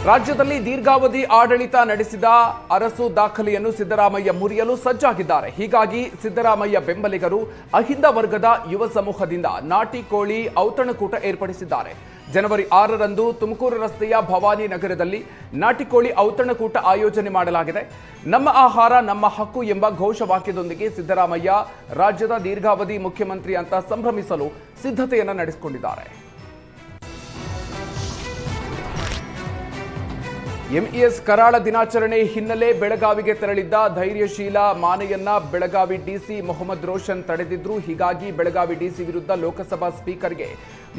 ರಾಜ್ಯದಲ್ಲಿ ದೀರ್ಘಾವಧಿ ಆಡಳಿತ ನಡೆಸಿದ ಅರಸು ದಾಖಲೆಯನ್ನು ಸಿದ್ದರಾಮಯ್ಯ ಮುರಿಯಲು ಸಜ್ಜಾಗಿದ್ದಾರೆ. ಹೀಗಾಗಿ ಸಿದ್ದರಾಮಯ್ಯ ಬೆಂಬಲಿಗರು ಅಹಿಂದ ವರ್ಗದ ಯುವ ಸಮೂಹದಿಂದ ನಾಟಿ ಕೋಳಿ ಔತಣಕೂಟ ಏರ್ಪಡಿಸಿದ್ದಾರೆ. ಜನವರಿ 6ರಂದು ತುಮಕೂರು ರಸ್ತೆಯ ಭವಾನಿ ನಗರದಲ್ಲಿ ನಾಟಿಕೋಳಿ ಔತಣಕೂಟ ಆಯೋಜನೆ ಮಾಡಲಾಗಿದೆ. ನಮ್ಮ ಆಹಾರ ನಮ್ಮ ಹಕ್ಕು ಎಂಬ ಘೋಷವಾಕ್ಯದೊಂದಿಗೆ ಸಿದ್ದರಾಮಯ್ಯ ರಾಜ್ಯದ ದೀರ್ಘಾವಧಿ ಮುಖ್ಯಮಂತ್ರಿ ಅಂತ ಸಂಭ್ರಮಿಸಲು ಸಿದ್ಧತೆಯನ್ನು ನಡೆಸಿಕೊಂಡಿದ್ದಾರೆ. ಎಂಇಎಸ್ ಕರಾಳ ದಿನಾಚರಣೆ ಹಿನ್ನೆಲೆ ಬೆಳಗಾವಿಗೆ ತೆರಳಿದ್ದ ಧೈರ್ಯಶೀಲ ಮಾನೆಯನ್ನ ಬೆಳಗಾವಿ ಡಿಸಿ ಮೊಹಮ್ಮದ್ ರೋಷನ್ ತಡೆದಿದ್ರು. ಹೀಗಾಗಿ ಬೆಳಗಾವಿ ಡಿಸಿ ವಿರುದ್ಧ ಲೋಕಸಭಾ ಸ್ಪೀಕರ್ಗೆ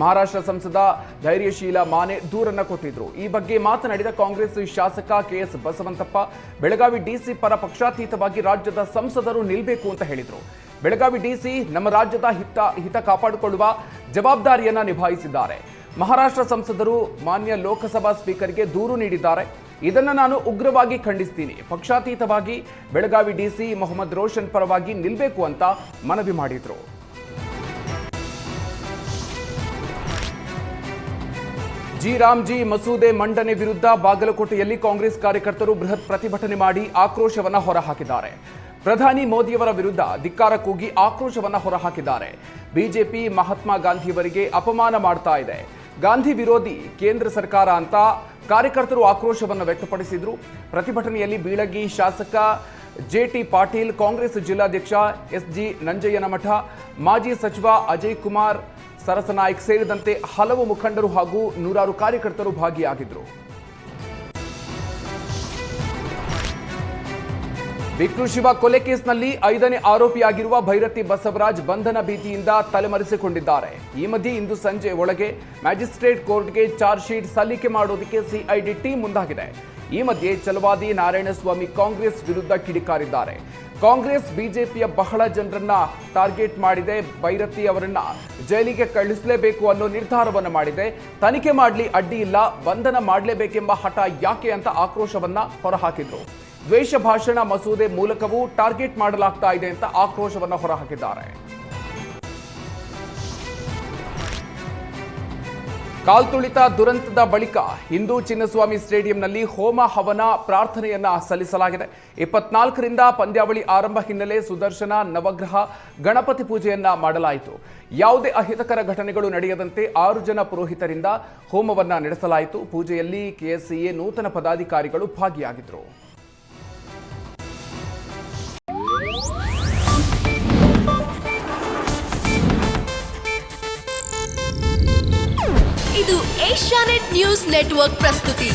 ಮಹಾರಾಷ್ಟ್ರ ಸಂಸದ ಧೈರ್ಯಶೀಲ ಮಾನೆ ದೂರನ್ನ ಕೊಟ್ಟಿದ್ರು. ಈ ಬಗ್ಗೆ ಮಾತನಾಡಿದ ಕಾಂಗ್ರೆಸ್ ಶಾಸಕ ಕೆಎಸ್ ಬಸವಂತಪ್ಪ, ಬೆಳಗಾವಿ ಡಿಸಿ ಪರ ಪಕ್ಷಾತೀತವಾಗಿ ರಾಜ್ಯದ ಸಂಸದರು ನಿಲ್ಲಬೇಕು ಅಂತ ಹೇಳಿದ್ರು. ಬೆಳಗಾವಿ ಡಿಸಿ ನಮ್ಮ ರಾಜ್ಯದ ಹಿತ ಕಾಪಾಡಿಕೊಳ್ಳುವ ಜವಾಬ್ದಾರಿಯನ್ನ ನಿಭಾಯಿಸಿದ್ದಾರೆ. ಮಹಾರಾಷ್ಟ್ರ ಸಂಸದರು ಮಾನ್ಯ ಲೋಕಸಭಾ ಸ್ಪೀಕರ್ಗೆ ದೂರು ನೀಡಿದ್ದಾರೆ. ಇದನ್ನು ನಾನು ಉಗ್ರವಾಗಿ ಖಂಡಿಸ್ತೀನಿ. ಪಕ್ಷಾತೀತವಾಗಿ ಬೆಳಗಾವಿ ಡಿಸಿ ಮೊಹಮ್ಮದ್ ರೋಷನ್ ಪರವಾಗಿ ನಿಲ್ಲಬೇಕು ಅಂತ ಮನವಿ ಮಾಡಿದ್ರು. ರಾಮ್ಜಿ ಮಸೂದೆ ಮಂಡನೆ ವಿರುದ್ಧ ಬಾಗಲಕೋಟೆಯಲ್ಲಿ ಕಾಂಗ್ರೆಸ್ ಕಾರ್ಯಕರ್ತರು ಬೃಹತ್ ಪ್ರತಿಭಟನೆ ಮಾಡಿ ಆಕ್ರೋಶವನ್ನ ಹೊರಹಾಕಿದ್ದಾರೆ. ಪ್ರಧಾನಿ ಮೋದಿಯವರ ವಿರುದ್ಧ ಧಿಕ್ಕಾರ ಕೂಗಿ ಆಕ್ರೋಶವನ್ನ ಹೊರಹಾಕಿದ್ದಾರೆ. ಬಿಜೆಪಿ ಮಹಾತ್ಮ ಗಾಂಧಿಯವರಿಗೆ ಅಪಮಾನ ಮಾಡ್ತಾ ಇದೆ, ಗಾಂಧಿ ವಿರೋಧಿ ಕೇಂದ್ರ ಸರ್ಕಾರ ಅಂತ ಕಾರ್ಯಕರ್ತರು ಆಕ್ರೋಶವನ್ನು ವ್ಯಕ್ತಪಡಿಸಿದ್ರು. ಪ್ರತಿಭಟನೆಯಲ್ಲಿ ಬೀಳಗಿ ಶಾಸಕ ಜೆಟಿ ಪಾಟೀಲ್, ಕಾಂಗ್ರೆಸ್ ಜಿಲ್ಲಾಧ್ಯಕ್ಷ ಎಸ್ಜಿ ನಂಜಯ್ಯನಮಠ, ಮಾಜಿ ಸಚಿವ ಅಜಯ್ ಕುಮಾರ್ ಸರಸನಾಯ್ಕ್ ಸೇರಿದಂತೆ ಹಲವು ಮುಖಂಡರು ಹಾಗೂ ನೂರಾರು ಕಾರ್ಯಕರ್ತರು ಭಾಗಿಯಾಗಿದ್ದರು. ಬಿಕ್ರು ಶಿವ ಕೊಲೆ ಕೇಸ್ನಲ್ಲಿ 5ನೇ ಆರೋಪಿಯಾಗಿರುವ ಭೈರತಿ ಬಸವರಾಜ್ ಬಂಧನ ಭೀತಿಯಿಂದ ತಲೆಮರೆಸಿಕೊಂಡಿದ್ದಾರೆ. ಈ ಮಧ್ಯೆ ಇಂದು ಸಂಜೆ ಒಳಗೆ ಮ್ಯಾಜಿಸ್ಟ್ರೇಟ್ ಕೋರ್ಟ್ಗೆ ಚಾರ್ಜ್ ಶೀಟ್ ಸಲ್ಲಿಕೆ ಮಾಡೋದಕ್ಕೆ ಸಿಐಡಿ ಟೀಮ್ ಮುಂದಾಗಿದೆ. ಈ ಮಧ್ಯೆ ಛಲವಾದಿ ನಾರಾಯಣಸ್ವಾಮಿ ಕಾಂಗ್ರೆಸ್ ವಿರುದ್ಧ ಕಿಡಿಕಾರಿದ್ದಾರೆ. ಕಾಂಗ್ರೆಸ್ ಬಿಜೆಪಿಯ ಬಹಳ ಜನರನ್ನ ಟಾರ್ಗೆಟ್ ಮಾಡಿದೆ, ಭೈರತಿ ಅವರನ್ನ ಜೈಲಿಗೆ ಕಳಿಸಲೇಬೇಕು ಅನ್ನೋ ನಿರ್ಧಾರವನ್ನು ಮಾಡಿದೆ, ತನಿಖೆ ಮಾಡಲಿ ಅಡ್ಡಿ ಇಲ್ಲ, ಬಂಧನ ಮಾಡಲೇಬೇಕೆಂಬ ಹಠ ಯಾಕೆ ಅಂತ ಆಕ್ರೋಶವನ್ನ ಹೊರಹಾಕಿದ್ರು. ದ್ವೇಷ ಭಾಷಣ ಮಸೂದೆ ಮೂಲಕವೂ ಟಾರ್ಗೆಟ್ ಮಾಡಲಾಗ್ತಾ ಇದೆ ಅಂತ ಆಕ್ರೋಶವನ್ನ ಹೊರಹಾಕಿದ್ದಾರೆ. ಕಾಲ್ತುಳಿತ ದುರಂತದ ಬಳಿಕ ಹಿಂದೂ ಚಿನ್ನಸ್ವಾಮಿ ಸ್ಟೇಡಿಯಂನಲ್ಲಿ ಹೋಮ ಹವನ ಪ್ರಾರ್ಥನೆಯನ್ನ ಸಲ್ಲಿಸಲಾಗಿದೆ. 24ರಿಂದ ಪಂದ್ಯಾವಳಿ ಆರಂಭ ಹಿನ್ನೆಲೆ ಸುದರ್ಶನ ನವಗ್ರಹ ಗಣಪತಿ ಪೂಜೆಯನ್ನ ಮಾಡಲಾಯಿತು. ಯಾವುದೇ ಅಹಿತಕರ ಘಟನೆಗಳು ನಡೆಯದಂತೆ 6 ಜನ ಪುರೋಹಿತರಿಂದ ಹೋಮವನ್ನ ನಡೆಸಲಾಯಿತು. ಪೂಜೆಯಲ್ಲಿ ಕೆಎಸ್ಸಿಎ ನೂತನ ಪದಾಧಿಕಾರಿಗಳು ಭಾಗಿಯಾಗಿದ್ದರು. ಇದು ಏಷ್ಯಾನೆಟ್ ನ್ಯೂಸ್ ನೆಟ್ವರ್ಕ್ ಪ್ರಸ್ತುತಿ.